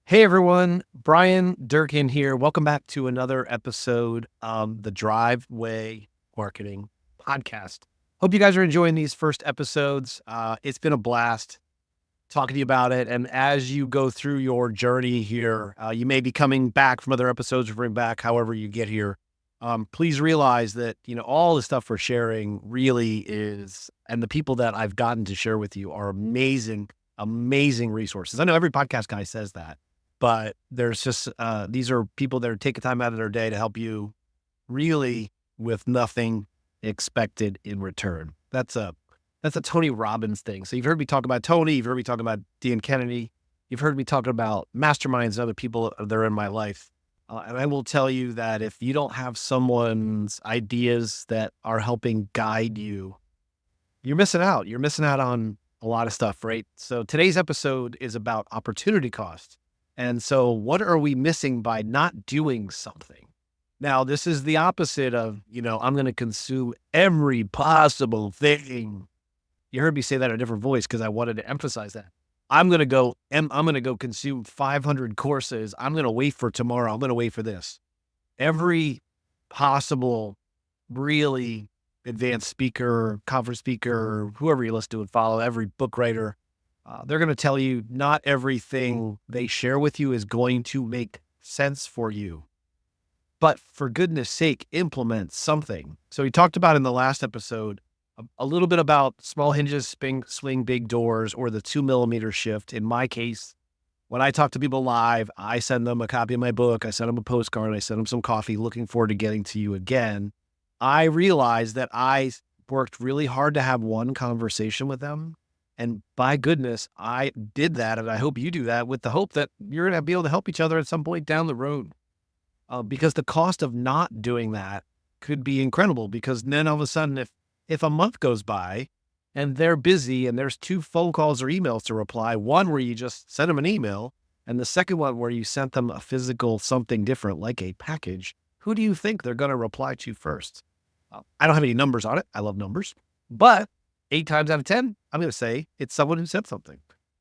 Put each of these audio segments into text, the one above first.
Hey everyone, Bryan Durkin here. Welcome back to another episode of the Driveway Marketing Podcast. Hope you guys are enjoying these first episodes. It's been a blast talking to you about it. And as you go through your journey here, you may be coming back from other episodes or bring back however you get here. Please realize that, all the stuff we're sharing really is, and the people that I've gotten to share with you are amazing, amazing resources. I know every podcast guy says that. But there's just, these are people that are taking time out of their day to help you really with nothing expected in return. That's a Tony Robbins thing. So you've heard me talk about Tony, you've heard me talk about Dean Kennedy, you've heard me talking about masterminds and other people that are in my life. And I will tell you that if you don't have someone's ideas that are helping guide you, you're missing out. You're missing out on a lot of stuff, right? So today's episode is about opportunity cost. And so what are we missing by not doing something? Now, this is the opposite of, I'm going to consume every possible thing. You heard me say that in a different voice because I wanted to emphasize that. I'm going to go consume 500 courses. I'm going to wait for tomorrow. I'm going to wait for this. Every possible really advanced speaker, conference speaker, whoever you listen to and follow, every book writer, they're going to tell you not everything they share with you is going to make sense for you. But for goodness sake, implement something. So we talked about in the last episode a little bit about small hinges, swing big doors, or the 2mm shift. In my case, when I talk to people live, I send them a copy of my book. I send them a postcard. I send them some coffee, looking forward to getting to you again. I realized that I worked really hard to have one conversation with them. And by goodness, I did that, and I hope you do that with the hope that you're going to be able to help each other at some point down the road. Because the cost of not doing that could be incredible, because then all of a sudden, if a month goes by and they're busy and there's 2 phone calls or emails to reply, one where you just sent them an email and the second one where you sent them a physical something different like a package, who do you think they're going to reply to first? I don't have any numbers on it. I love numbers, but 8 times out of 10, I'm going to say it's someone who said something.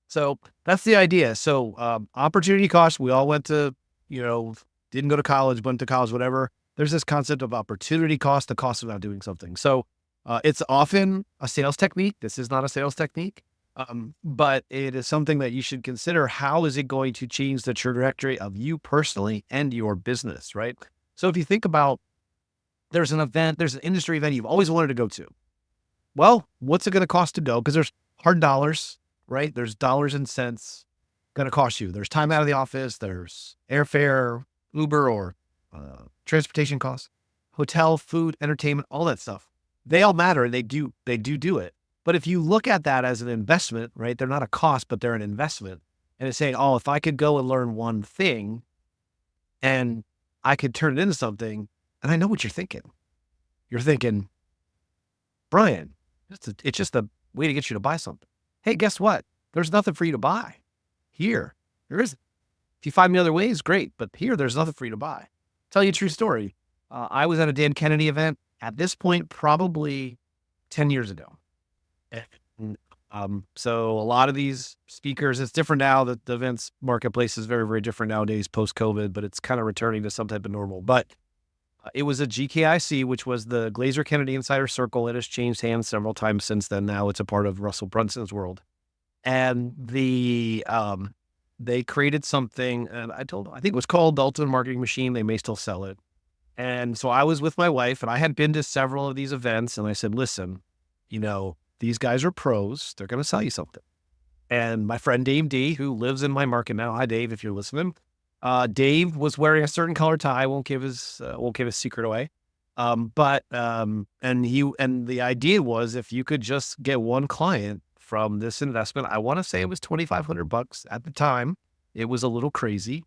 So that's the idea. So opportunity cost, we all went to, didn't go to college, went to college, whatever. There's this concept of opportunity cost, the cost of not doing something. So it's often a sales technique. This is not a sales technique, but it is something that you should consider. How is it going to change the trajectory of you personally and your business, right? So if you think about, there's an industry event you've always wanted to go to. Well, what's it going to cost to go? Because there's hard dollars, right? There's dollars and cents going to cost you. There's time out of the office. There's airfare, Uber, or transportation costs, hotel, food, entertainment, all that stuff. They all matter, and they do it. But if you look at that as an investment, right? They're not a cost, but they're an investment. And it's saying, oh, if I could go and learn one thing and I could turn it into something, and I know what you're thinking. You're thinking, Bryan, it's just a way to get you to buy something. Hey, guess what? There's nothing for you to buy here. There isn't. If you find me other ways, great. But here, there's nothing for you to buy. Tell you a true story. I was at a Dan Kennedy event at this point, probably 10 years ago. And, so a lot of these speakers, it's different now. The events marketplace is very, very different nowadays post-COVID, but it's kind of returning to some type of normal. But it was a GKIC, which was the Glazer Kennedy Insider Circle. It has changed hands several times since then. Now it's a part of Russell Brunson's world. And they created something, and I think it was called the Ultimate Marketing Machine. They may still sell it. And so I was with my wife, and I had been to several of these events, and I said, listen, these guys are pros. They're going to sell you something. And my friend Dave D, who lives in my market now, hi Dave, if you're listening, Dave was wearing a certain color tie. I won't give his secret away. And the idea was, if you could just get one client from this investment, I want to say it was $2,500 at the time. It was a little crazy.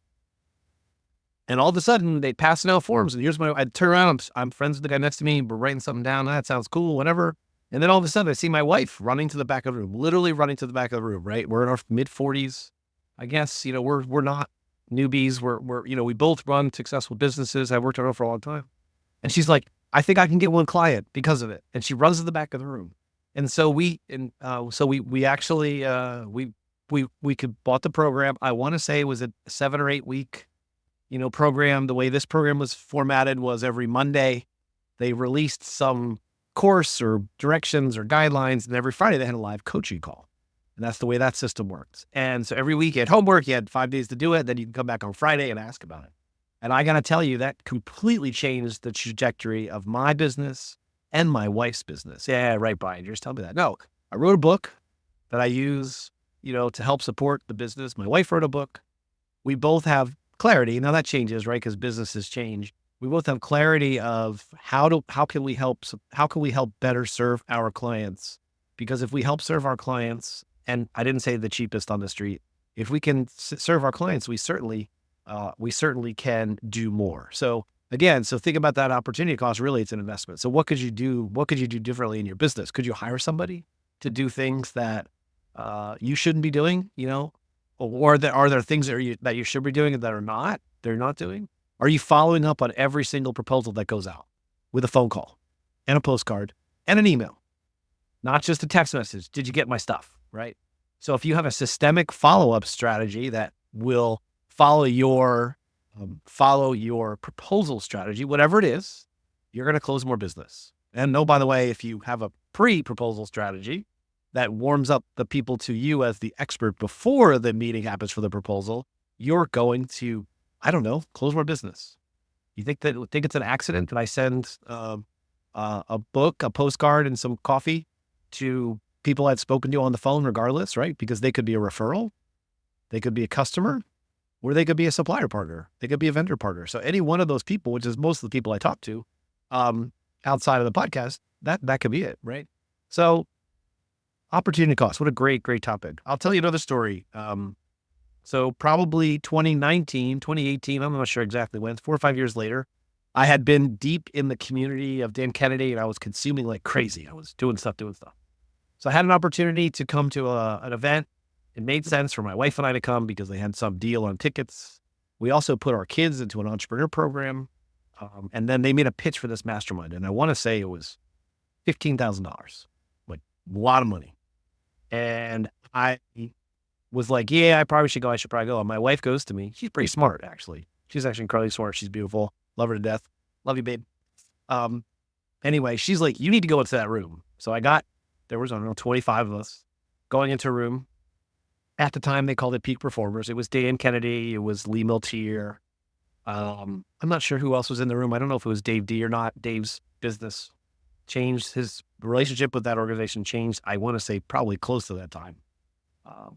And all of a sudden they pass out forms, and I'd turn around. I'm friends with the guy next to me. We're writing something down. That sounds cool, whatever. And then all of a sudden I see my wife running to the back of the room, literally running to the back of the room, right? We're in our mid 40s. I guess, we're not newbies. We both run successful businesses. I've worked on it for a long time. And she's like, I think I can get one client because of it. And she runs to the back of the room. And so we actually we could bought the program. I want to say it was a 7 or 8 week, program. The way this program was formatted was every Monday they released some course or directions or guidelines, and every Friday they had a live coaching call. And that's the way that system works. And so every week you had homework, you had 5 days to do it, then you can come back on Friday and ask about it. And I got to tell you, that completely changed the trajectory of my business and my wife's business. Yeah, right, Brian, you're just telling me that. No, I wrote a book that I use, to help support the business. My wife wrote a book. We both have clarity. Now that changes, right? Because businesses change. We both have clarity of how can we help better serve our clients? Because if we help serve our clients, and I didn't say the cheapest on the street, if we can serve our clients, we certainly can do more. So again, think about that opportunity cost. Really, it's an investment. So what could you do? What could you do differently in your business? Could you hire somebody to do things that you shouldn't be doing? Or are there things that you should be doing that they're not doing? Are you following up on every single proposal that goes out with a phone call and a postcard and an email, not just a text message? Did you get my stuff? Right. So if you have a systemic follow-up strategy that will follow your proposal strategy, whatever it is, you're going to close more business. And no, by the way, if you have a pre-proposal strategy that warms up the people to you as the expert before the meeting happens for the proposal, you're going to, I don't know, close more business. You think it's an accident that I send a book, a postcard, and some coffee to people I've spoken to on the phone regardless, right? Because they could be a referral, they could be a customer, or they could be a supplier partner. They could be a vendor partner. So any one of those people, which is most of the people I talk to outside of the podcast, that could be it, right? So opportunity cost, what a great, great topic. I'll tell you another story. So probably 2018, I'm not sure exactly when, 4 or 5 years later, I had been deep in the community of Dan Kennedy, and I was consuming like crazy. I was doing stuff. So I had an opportunity to come to an event. It made sense for my wife and I to come because they had some deal on tickets. We also put our kids into an entrepreneur program. And then they made a pitch for this mastermind. And I want to say it was $15,000, like a lot of money. And I was like, yeah, I probably should go. I should probably go. And my wife goes to me. She's pretty smart, actually. She's actually incredibly smart. She's beautiful. Love her to death. Love you, babe. Anyway, she's like, you need to go into that room. So there was, I don't know, 25 of us going into a room. At the time, they called it Peak Performers. It was Dan Kennedy. It was Lee Miltier. I'm not sure who else was in the room. I don't know if it was Dave D or not. Dave's business changed. His relationship with that organization changed, I want to say, probably close to that time.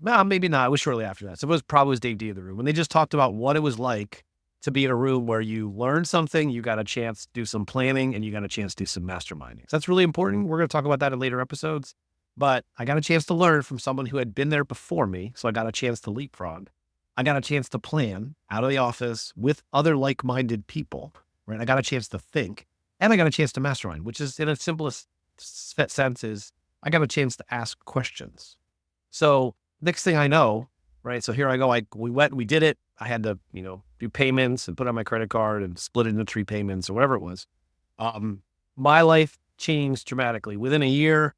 No, maybe not. It was shortly after that. So it was Dave D in the room. And they just talked about what it was like to be in a room where you learned something, you got a chance to do some planning, and you got a chance to do some masterminding. So that's really important. We're going to talk about that in later episodes. But I got a chance to learn from someone who had been there before me. So I got a chance to leapfrog. I got a chance to plan out of the office with other like-minded people, right? I got a chance to think, and I got a chance to mastermind, which is, in its simplest sense, is I got a chance to ask questions. So next thing I know, right? So here I go. We went, we did it. I had to, do payments and put on my credit card and split it into 3 payments or whatever it was. My life changed dramatically. Within a year,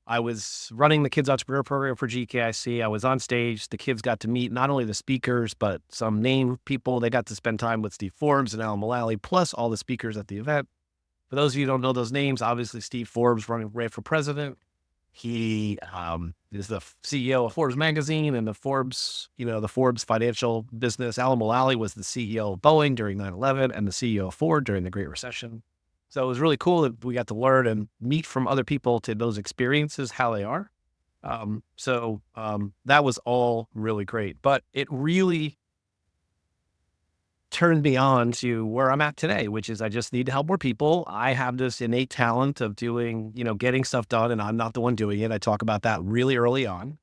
I was running the Kids Entrepreneur Program for GKIC. I was on stage. The kids got to meet not only the speakers, but some name people. They got to spend time with Steve Forbes and Alan Mulally, plus all the speakers at the event. For those of you who don't know those names, obviously Steve Forbes ran for president. He is the CEO of Forbes magazine and the Forbes financial business. Alan Mulally was the CEO of Boeing during 9/11 and the CEO of Ford during the Great Recession. So it was really cool that we got to learn and meet from other people to those experiences, how they are. That was all really great, but it really turned me on to where I'm at today, which is I just need to help more people. I have this innate talent of doing, getting stuff done, and I'm not the one doing it. I talk about that really early on.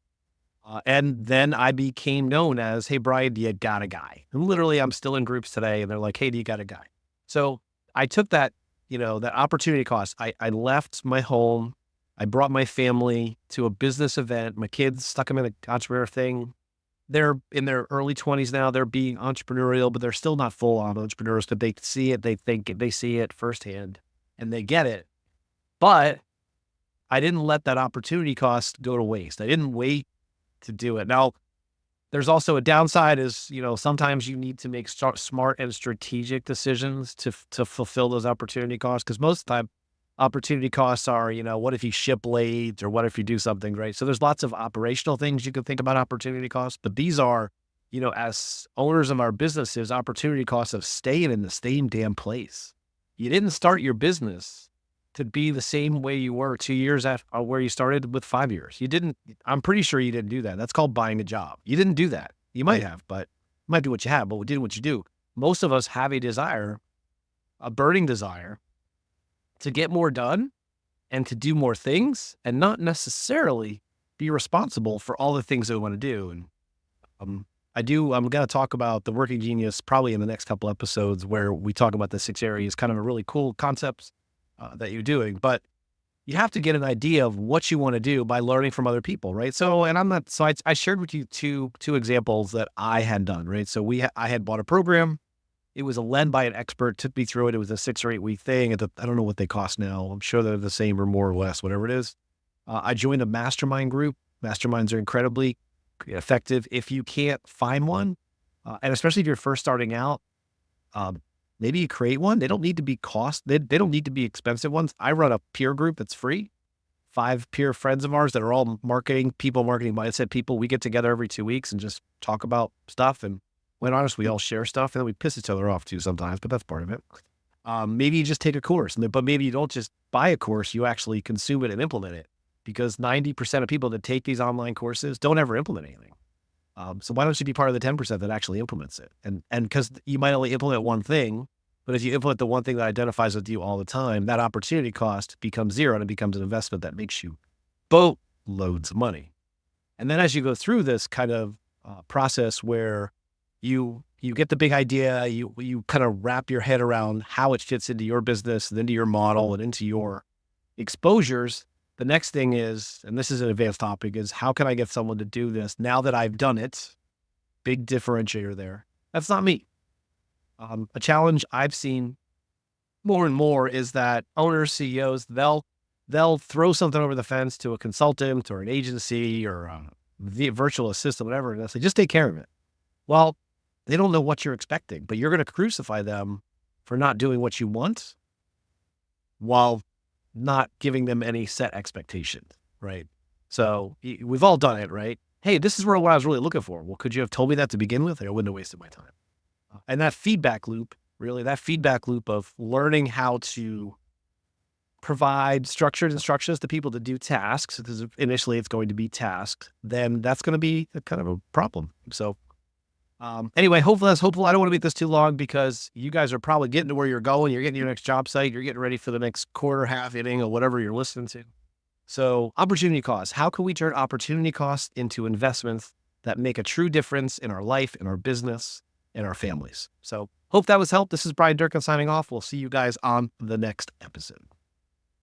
And then I became known as, hey, Brian, do you got a guy? And literally, I'm still in groups today, and they're like, hey, do you got a guy? So I took that, that opportunity cost. I left my home. I brought my family to a business event. My kids stuck them in an entrepreneur thing. They're in their early 20s now. They're being entrepreneurial, but they're still not full-on entrepreneurs, but they see it, they think it, they see it firsthand, and they get it. But I didn't let that opportunity cost go to waste. I didn't wait to do it. Now, There's also a downside is, sometimes you need to make smart and strategic decisions to fulfill those opportunity costs. Because most of the time, opportunity costs are, what if you ship late or what if you do something, right? So there's lots of operational things you can think about opportunity costs, but these are, as owners of our businesses, opportunity costs of staying in the same damn place. You didn't start your business to be the same way you were 2 years after where you started with 5 years. You didn't, I'm pretty sure you didn't do that. That's called buying a job. You didn't do that. You might have, but it might be what you have, but we did what you do. Most of us have a desire, a burning desire to get more done and to do more things and not necessarily be responsible for all the things that we want to do. And I'm going to talk about the working genius probably in the next couple episodes where we talk about the 6 areas, kind of a really cool concepts that you're doing. But you have to get an idea of what you want to do by learning from other people, right? So, and I shared with you two examples that I had done, right? So I had bought a program. It was led by an expert, took me through it. It was a 6 or 8 week thing. I don't know what they cost now. I'm sure they're the same or more or less, whatever it is. I joined a mastermind group. Masterminds are incredibly effective if you can't find one. And especially if you're first starting out, maybe you create one. They don't need to be they don't need to be expensive ones. I run a peer group that's free. 5 peer friends of ours that are all marketing mindset people. We get together every 2 weeks and just talk about stuff. And when honest, we all share stuff and then we piss each other off too sometimes, but that's part of it. Maybe you just take a course, but maybe you don't just buy a course, you actually consume it and implement it, because 90% of people that take these online courses don't ever implement anything. So why don't you be part of the 10% that actually implements it? And because you might only implement one thing, but if you implement the one thing that identifies with you all the time, that opportunity cost becomes zero and it becomes an investment that makes you boatloads of money. And then as you go through this kind of process where you get the big idea, you kind of wrap your head around how it fits into your business and into your model and into your exposures. The next thing is, and this is an advanced topic, is how can I get someone to do this now that I've done it? Big differentiator there. That's not me. A challenge I've seen more and more is that owners, CEOs, they'll throw something over the fence to a consultant or an agency or a virtual assistant, whatever, and they'll say, just take care of it. Well, they don't know what you're expecting, but you're going to crucify them for not doing what you want while not giving them any set expectations, right? So we've all done it, right? Hey, this is what I was really looking for. Well, could you have told me that to begin with? I wouldn't have wasted my time. And that feedback loop of learning how to provide structured instructions to people to do tasks, because initially it's going to be tasks, then that's going to be kind of a problem. So anyway, hopefully that's hopeful. I don't want to make this too long because you guys are probably getting to where you're going. You're getting to your next job site. You're getting ready for the next quarter, half inning, or whatever you're listening to. So opportunity costs. How can we turn opportunity costs into investments that make a true difference in our life, in our business, in our families? So hope that was helped. This is Bryan Durkin signing off. We'll see you guys on the next episode.